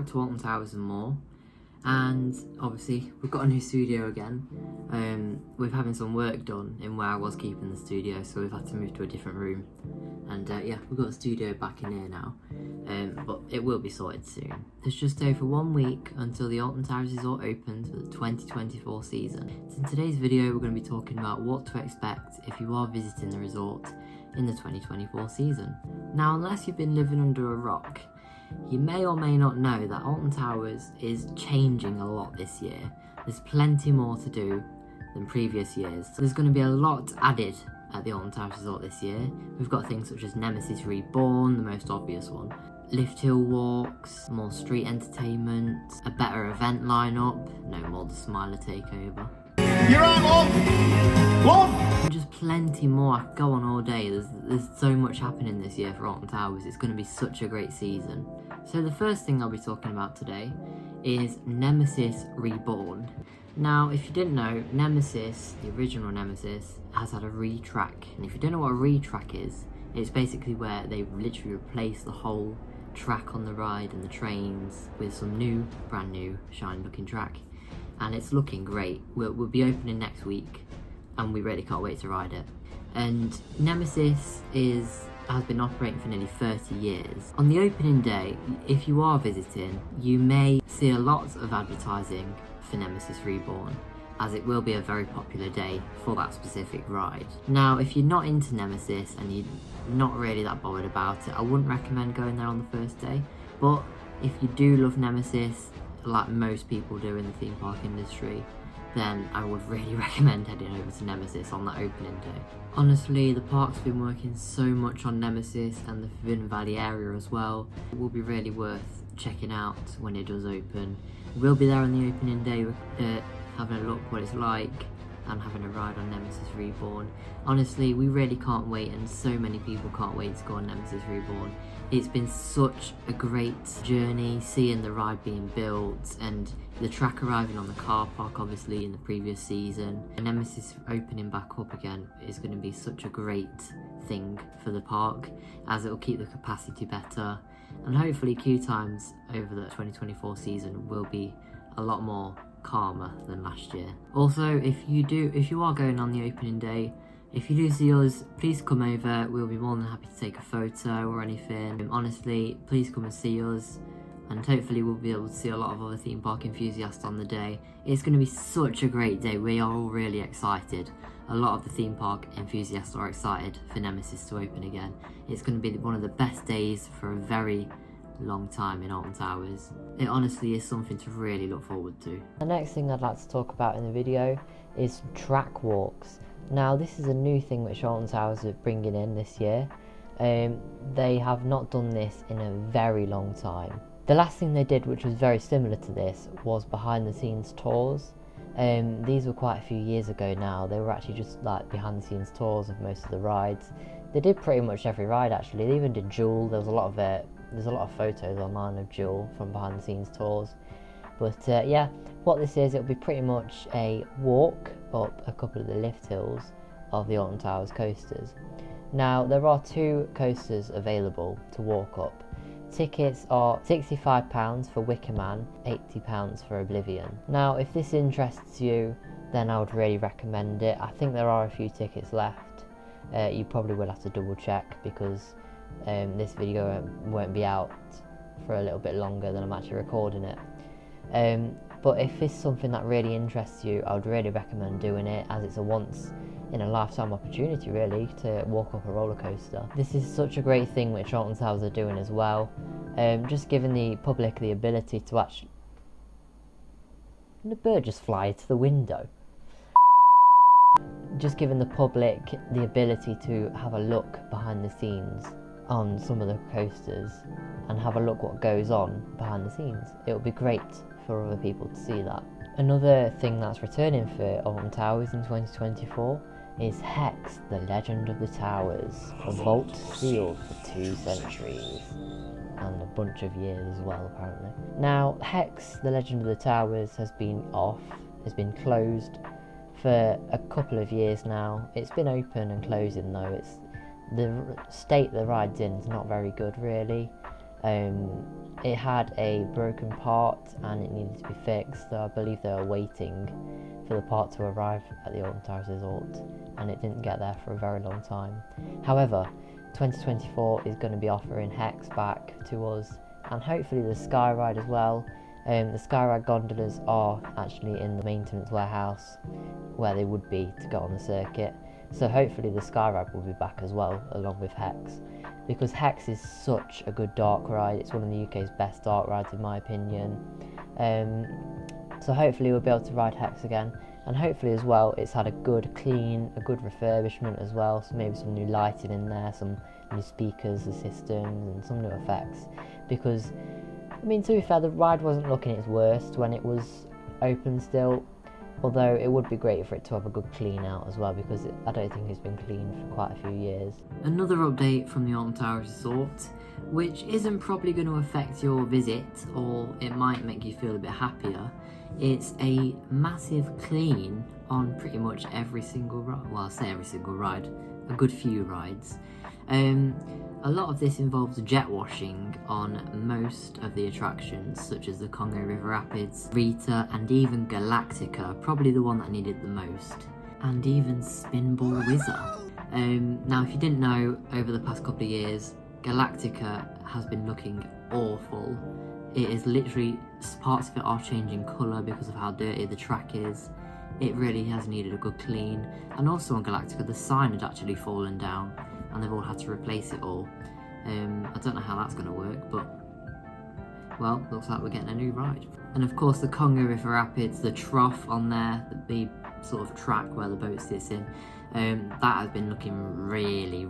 back to Alton Towers and more, and obviously we've got a new studio again. We're having some work done in where I was keeping the studio, so we've had to move to a different room, and yeah, we've got the studio back in here now, but it will be sorted soon. There's just over 1 week until the Alton Towers Resort opens for the 2024 season. So in today's video we're going to be talking about what to expect if you are visiting the resort in the 2024 season. Now, unless you've been living under a rock, you may or may not know that Alton Towers is changing a lot this year. There's plenty more to do than previous years. So there's going to be a lot added at the Alton Towers Resort this year. We've got things such as Nemesis Reborn, the most obvious one, lift hill walks, more street entertainment, a better event lineup, no more the Smiler takeover. You're on, Love! And just plenty more. I could go on all day. There's so much happening this year for Alton Towers. It's going to be such a great season. So the first thing I'll be talking about today is Nemesis Reborn. Now, if you didn't know, Nemesis, the original Nemesis, has had a retrack. And if you don't know what a retrack is, it's basically where they literally replace the whole track on the ride and the trains with some new, brand new, shiny looking track. And it's looking great. We'll be opening next week, and we really can't wait to ride it. And Nemesis has been operating for nearly 30 years. On the opening day, if you are visiting, you may see a lot of advertising for Nemesis Reborn, as it will be a very popular day for that specific ride. Now, if you're not into Nemesis and you're not really that bothered about it, I wouldn't recommend going there on the first day. But if you do love Nemesis, like most people do in the theme park industry, then I would really recommend heading over to Nemesis on that opening day. Honestly, the park's been working so much on Nemesis and the Forbidden Valley area as well. It will be really worth checking out when it does open. We'll be there on the opening day, having a look what it's like and having a ride on Nemesis Reborn. Honestly, we really can't wait, and so many people can't wait to go on Nemesis Reborn. It's been such a great journey, seeing the ride being built and the track arriving on the car park, obviously, in the previous season. And Nemesis opening back up again is going to be such a great thing for the park, as it will keep the capacity better, and hopefully queue times over the 2024 season will be a lot more calmer than last year. Also, if you are going on the opening day, if you do see us, please come over. We'll be more than happy to take a photo or anything. Honestly, please come and see us, and hopefully we'll be able to see a lot of other theme park enthusiasts on the day. It's going to be such a great day. We are all really excited. A lot of the theme park enthusiasts are excited for Nemesis to open again. It's going to be one of the best days for a very long time in Alton Towers. It honestly is something to really look forward to. The next thing I'd like to talk about in the video is track walks. Now, this is a new thing which Alton Towers are bringing in this year. They have not done this in a very long time. The last thing they did, which was very similar to this, was behind the scenes tours. These were quite a few years ago now. They were actually just like behind the scenes tours of most of the rides. They did pretty much every ride actually. They even did Jewel. There's a lot of photos online of Jewel from behind the scenes tours. But yeah, what this is, it'll be pretty much a walk up a couple of the lift hills of the Alton Towers coasters. Now, there are 2 coasters available to walk up. Tickets are £65 for Wicker Man, £80 for Oblivion. Now, if this interests you, then I would really recommend it. I think there are a few tickets left. You probably will have to double check, because this video won't be out for a little bit longer than I'm actually recording it. But if it's something that really interests you, I would really recommend doing it, as it's a once in a lifetime opportunity really to walk up a roller coaster. This is such a great thing which Alton Towers are doing as well, just giving the public the ability to actually... The bird just fly to the window. Just giving the public the ability to have a look behind the scenes on some of the coasters and have a look what goes on behind the scenes. It would be great for other people to see that. Another thing that's returning for Alton Towers in 2024 is Hex, the Legend of the Towers, a vault sealed for 2 centuries and a bunch of years as well, apparently. Now, Hex, the Legend of the Towers, has been closed for a couple of years now. It's been open and closing though. The state the ride's in is not very good really. It had a broken part and it needed to be fixed, so I believe they were waiting for the part to arrive at the Alton Towers Resort, and it didn't get there for a very long time. However, 2024 is going to be offering Hex back to us, and hopefully the Sky Ride as well. The Sky Ride gondolas are actually in the maintenance warehouse where they would be to go on the circuit, so hopefully the Sky Ride will be back as well, along with Hex, because Hex is such a good dark ride. It's one of the UK's best dark rides in my opinion. So hopefully we'll be able to ride Hex again, and hopefully as well it's had a good refurbishment as well, so maybe some new lighting in there, some new speakers, the systems, and some new effects, because I mean, to be fair, the ride wasn't looking its worst when it was open still, although it would be great for it to have a good clean out as well, because I don't think it's been cleaned for quite a few years. Another update from the Alton Towers Resort, which isn't probably going to affect your visit, or it might make you feel a bit happier. It's a massive clean on pretty much every single ride. Well, I say every single ride, a good few rides. A lot of this involves jet washing on most of the attractions, such as the Congo River Rapids, Rita, and even Galactica, probably the one that needed the most, and even Spinball Whizzer. Now, if you didn't know, over the past couple of years, Galactica has been looking awful. It is literally, parts of it are changing colour because of how dirty the track is. It really has needed a good clean. And also on Galactica, the sign had actually fallen down, and they've all had to replace it all. I don't know how that's going to work, but well, looks like we're getting a new ride. And of course the Congo River Rapids, the trough on there, the sort of track where the boat sits in, that has been looking really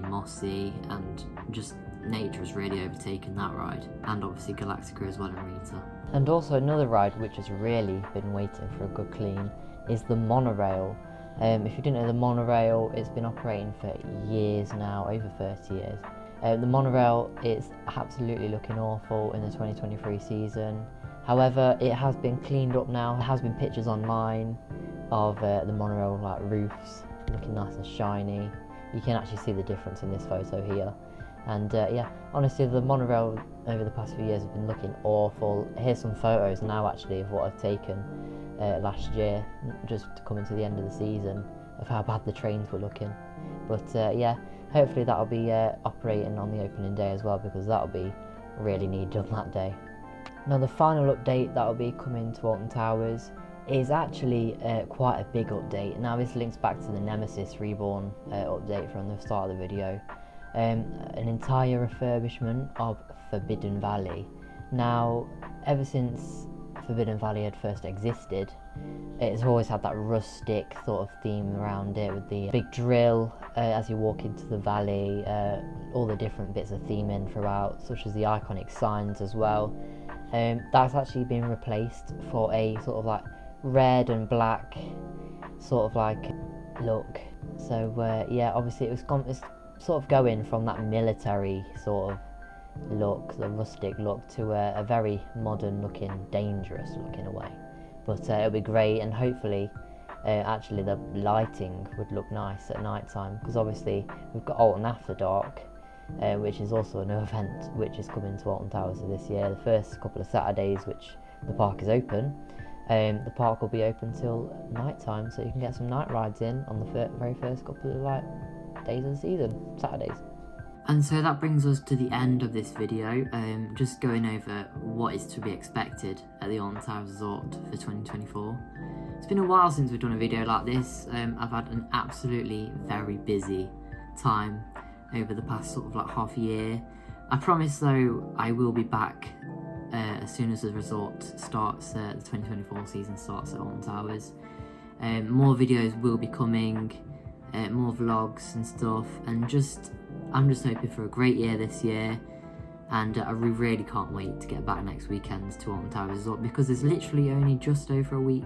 mossy, and just nature has really overtaken that ride. And obviously Galactica as well, and Rita. And also another ride which has really been waiting for a good clean is the monorail. If you didn't know, the monorail, it's been operating for years now, over 30 years. The monorail is absolutely looking awful in the 2023 season. However, it has been cleaned up now. There has been pictures online of the monorail like roofs looking nice and shiny. You can actually see the difference in this photo here. And yeah, honestly, the monorail over the past few years has been looking awful. Here's some photos now actually of what I've taken last year, just coming to the end of the season, of how bad the trains were looking. But yeah, hopefully that'll be operating on the opening day as well, because that'll be really needed on that day. Now the final update that'll be coming to Alton Towers is actually quite a big update. Now this links back to the Nemesis Reborn update from the start of the video. An entire refurbishment of Forbidden Valley. Now, ever since Forbidden Valley had first existed, it's always had that rustic sort of theme around it, with the big drill as you walk into the valley, all the different bits of theming throughout, such as the iconic signs as well. That's actually been replaced for a sort of like red and black sort of like look. So yeah, obviously it's sort of going from that military sort of look, the rustic look, to a very modern looking, dangerous looking away. But it'll be great, and hopefully actually the lighting would look nice at night time, because obviously we've got Alton After Dark, which is also a new event which is coming to Alton Towers this year. The first couple of Saturdays which the park is open, the park will be open till night time, so you can get some night rides in on the very first couple of days of the season, Saturdays. And so that brings us to the end of this video, just going over what is to be expected at the Alton Towers Resort for 2024. It's been a while since we've done a video like this. I've had an absolutely very busy time over the past sort of like half a year. I promise though, I will be back as soon as the resort starts, the 2024 season starts at Alton Towers. More videos will be coming, more vlogs and stuff, and I'm just hoping for a great year this year, and I really can't wait to get back next weekend to Alton Towers Resort, because there's literally only just over a week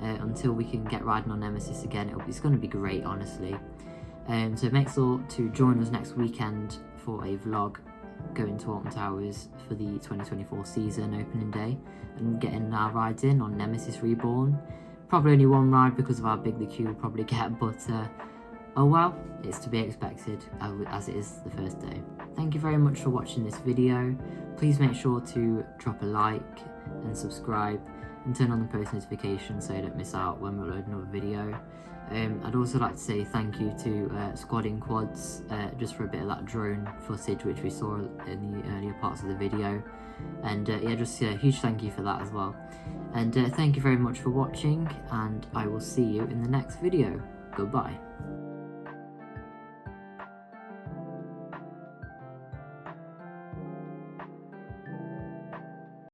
until we can get riding on Nemesis again. It's going to be great, honestly. So make sure to join us next weekend for a vlog going to Alton Towers for the 2024 season opening day, and getting our rides in on Nemesis Reborn. Probably only one ride because of how big the queue will probably get, but oh well, it's to be expected as it is the first day. thank you very much for watching this video. Please make sure to drop a like and subscribe and turn on the post notifications so you don't miss out when we upload another video. I'd also like to say thank you to Squadding Quads just for a bit of that drone footage which we saw in the earlier parts of the video, and yeah, just a huge thank you for that as well. And thank you very much for watching, and I will see you in the next video. Goodbye.